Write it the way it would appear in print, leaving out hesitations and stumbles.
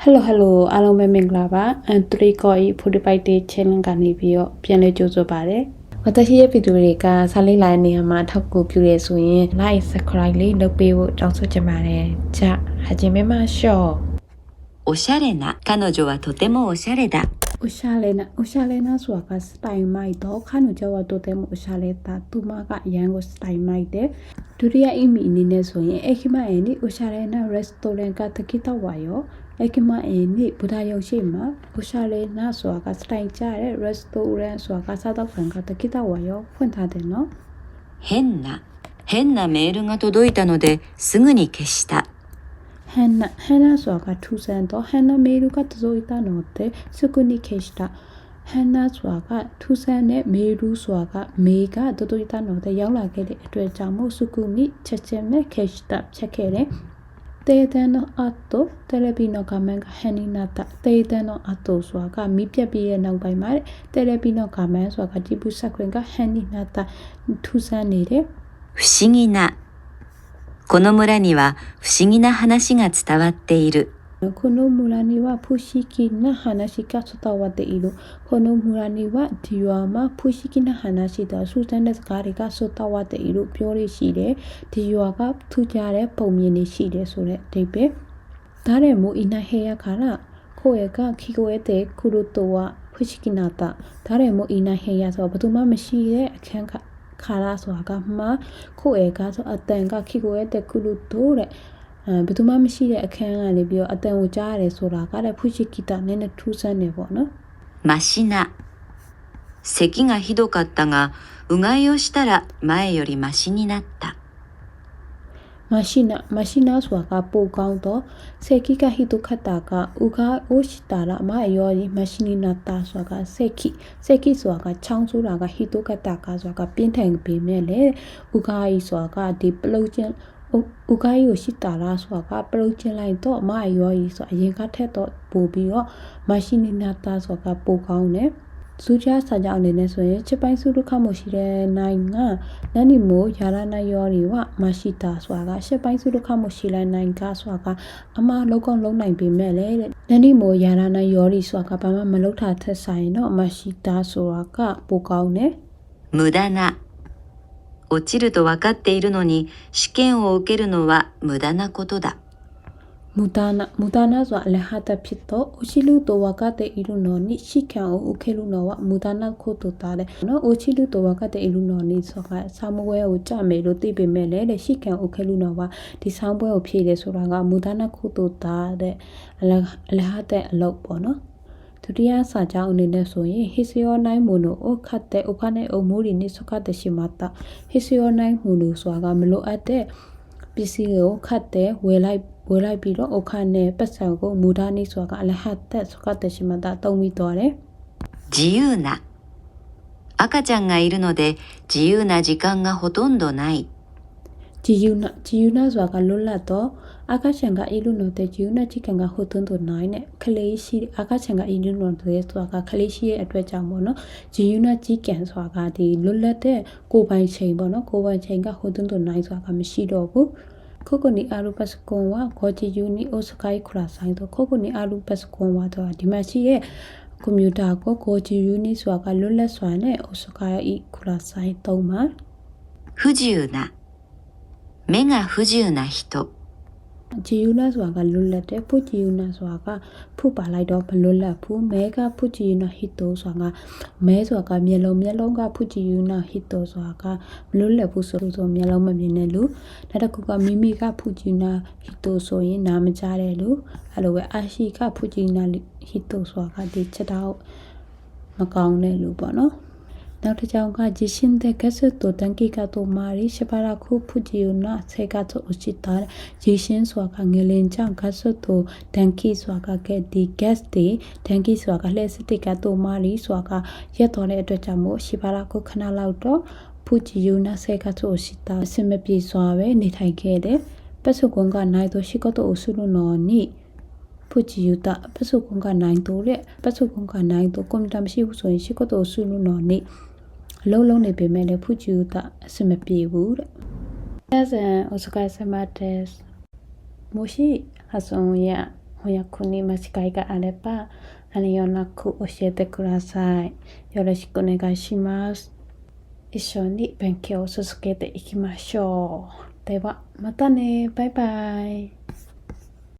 Hello အားလုံးပဲမင်္ဂလာပါ3 Koi 45 day challenge ကနေပြီးတော့ပြန်လည်ကြိုဆိုပါရစေ။私ရဲ့ဗီဒီယိုတွေကစာလေးလာတဲ့နေရာမှာထောက်ကူပြုရဆိုရင် like subscribe လေးလုပ်ပေးဖို့တောင်းဆိုချင်ပါတယ်။じゃあ始めましょう。おしゃれな彼女はとてもおしゃれだ。おしゃれなဆိုတာကစတိုင်မိုက်တော့ခါနုကျော်တော့တဲ့မို့おしゃれတာသူမကအရန်ကိုစတိုင်မိုက်တယ်ဒုတိယအီမီအနေနဲ့ဆိုရင်အခမအင်းဒီおしゃれな restaurant ကတကိတော့ဝါရောအခမအင်းဒီဘူဒါရုံရှိမှာおしゃれなဆိုတာကစတိုင်ကြတဲ့ restaurant ဆိုတာကစားတော့ခံကတကိတော့ဝါရောဖွင့်ထားတယ်နော်変なメールが届いたのですぐに消した。ဟန်နာဆိုတာကထူဆန်တော့ဟန်နာမေလူကတစိုးတာနော်တဲ့စကုနီခေစတာဟန်နာဆိုတာကထူဆန်တဲ့မေလူဆိုတာကမေကတစိုးတာနော်တဲ့ရောက်လာခဲ့တဲ့အတွက်ကြောင့်မို့စကုနီချက်ချက်မဲ့ခေစတာချက်ခဲ့တယ်တေတန်တော့အတိုတယ်လီဗီနိုကမန်ကဟန်နီနာတာတေတန်တော့အတိုဆိုတာကမိပြက်ပြီးရဲ့နောက်ပိုင်းမှာတယ်လီဗီနိုကမန်ဆိုတာကဂျီပူဆက်ခွင်ကဟန်နီနာတာထူဆန်နေတဲ့不思議なこの村には不思議な話が伝わっている。この村には不思議な話が伝わっている。この村にはディワマ不思議な話だ。スーザンですがりが伝わっている。ပြောရရှိတယ်။ディワがထူကြတဲ့ပုံမြင်နေရှိတယ်ဆိုတဲ့အဓိပ္ပာယ်။ဒါနဲ့မို့အနာဟေယခါရကိုယ့်ရဲ့ကခိကိုရဲ့တဲ့ကုရုတောဝ不思議なတာ။ဒါနဲ့မို့အနာဟေယဆိုဘယ်သူမှမရှိတဲ့အခန်းခါလာဆိုတာကမှခို့ဧကဆိုအတန်ကခိကိုရဲ့တက်ကုလူတို့တဲ့ဘယ်သူမှမရှိတဲ့အခန်းကနေပြီးတော့အတန်ကိုကြားရတယ်ဆိုတာကလည်းဖူရှိကီတာနဲ့ထူးဆန်းနေပေါ့နော်マシナ咳がひどかったがうがいをしたら前よりマシになったマシナဆိုတာကပိုကောင်းတော့ဆေကီကဟီတိုခတာကဥကအိုရှိတာလာမယောရီမရှိနီနာတာဆိုတာကဆေကီဆိုတာကချောင်းဆိုတာကဟီတိုခတာကဆိုတာကပြင်းထန်ပေမဲ့လေဥကအိဆိုတာကဒီပလုတ်ချင်းဥကအိကိုရှိတာလားဆိုတာကပလုတ်ချင်းလိုက်တော့မယောရီဆိုအရင်ကထက်တော့ပို့ပြီးတော့မရှိနီနာတာဆိုတာကပိုကောင်းတယ်စူးချစာကြောင့်အနေနဲ့ဆိုရင်ချစ်ပိုင်းစုဒုက္ခမရှိတဲ့နိုင်ငံနန်နီမိုယာရနာယောရီဝမရှိတာဆိုတာကရှစ်ပိုင်းစုဒုက္ခမရှိတဲ့နိုင်ငံဆိုတာကအမလောက်ကောင်းလုံးနိုင်ပေမဲ့လေနန်နီမိုယာရနာယောရီဆိုတာကဘာမှမလုပ်တာထက်ဆိုင်တော့မရှိတာဆိုတာကပိုကောင်းတယ်無駄な落ちると分かっているのに試験を受けるのは無駄なことだမူဒါနာဆိုတာအလဟတာဖြစ်တော့အိုချီလူတော်ဝကတဲ့အီလူနော်နိရှိခံအိုခဲလူနော်ဝမူဒါနာခိုတိုတာလေနော်အိုချီလူတော်ဝကတဲ့အီလူနော်နိဆိုတာဆောင်းပွဲကိုကြမယ်လို့သိပေမဲ့လေရှိခံအိုခဲလူနော်ဝဒီဆောင်းပွဲကိုဖြည့်တယ်ဆိုတာကမူဒါနာခိုတိုတာတဲ့အလဟတဲ့အလုပ်ပေါ့နော်ဒုတိယစာကြောင်းအနေနဲ့ဆိုရင်ဟီစီယိုနိုင်မိုနိုအိုခတ်တဲ့အိုခနဲ့အိုမိုရီနိစခတ်တဲ့ရှိမတာဟီစီယိုနိုင်မိုနိုဆိုတာကမလိုအပ်တဲ့ပစ္စည်းကိုခတ်တဲ့ဝယ်လိုက်ပြီးတော့အခါနဲ့ပတ်စံကိုမူဒါနိဆိုတာကအလဟတ်သက်စကတ်ရှိမှတာတုံးပြီးတော့တယ်自由な赤ちゃんがいるので自由な時間がほとんどない自由なဆိုတာကလွတ်လပ်တော့赤ちゃんがいるので自由な時間がほとんどないနဲ့ကလေးရှိ赤ちゃんがいるのでဆိုတာကကလေးရှိရဲ့အတွက်ကြောင့်ပေါ့နော်自由な時間ဆိုတာကဒီလွတ်လပ်တဲ့ကိုယ်ပိုင်ချိန်ပေါ့နော်ကိုယ်ပိုင်ချိန်ကほとんどないဆိုတာကမရှိတော့ဘူးここにあるパソコンはご自由にお使いくださいとここにあるパソコンはとはဒီမှာရှိရဲ့ကွန်ပျူတာကိုご自由にဆိုတာကလွတ်လပ်စွာနဲ့お使いくださいသုံးပါ不自由な目が不自由な人自由なဆိုတာကလွတ်လပ်တယ်不自由なဆိုတာကဖုပါလိုက်တော့မလွတ်လပ်ဘူးမဲက不自由な人ဆိုတာကမဲဆိုတာကမျက်လုံးက不自由な人ဆိုတာကမလွတ်လပ်ဘူးဆိုမျက်လုံးမမြင်တဲ့လူနောက်တစ်ခုကမိမိက不自由な人ဆိုရင်နားမကြားတဲ့လူအဲ့လိုပဲအရှိက不自由な人ဆိုတာကဒီချက်တော့မကောင်းတဲ့လူပေါ့နော်နောက်တစ်ကြောင်က地震でガスと電気が止まりしばらく不自由な生活をした地震ဆိုတာကငလင်ကြောင့်ガスと電気ဆိုတာကဒီ gas တွေ電気ဆိုတာကလျှက်စစ်က止まりဆိုတာကရက်တော်တဲ့အတွက်ကြောင့်မို့しばらくခဏလောက်တော့不自由な生活をしたအဆင်မပြေစွာပဲနေထိုင်ခဲ့တယ်ပတ်စုကွန်ကနိုင်တော့ရှိကတော့အဆူလို့နော်နိ不自由တာပတ်စုကွန်ကနိုင်တော့တဲ့ပတ်စုကွန်ကနိုင်တော့ကွန်ပျူတာမရှိဘူးဆိုရင်ရှိကတော့အဆူလို့နော်နိအလုံးနေပေမဲ့လည်းဖူချူတာအဆင်မပြေဘူးတဲ့။ဒါဆိုお疲れ様です。もし発音や翻訳に間違いがあれば遠慮なく教えてください。よろしくお願いします。一緒に勉強を続けていきましょう。ではまたね。バイバイ。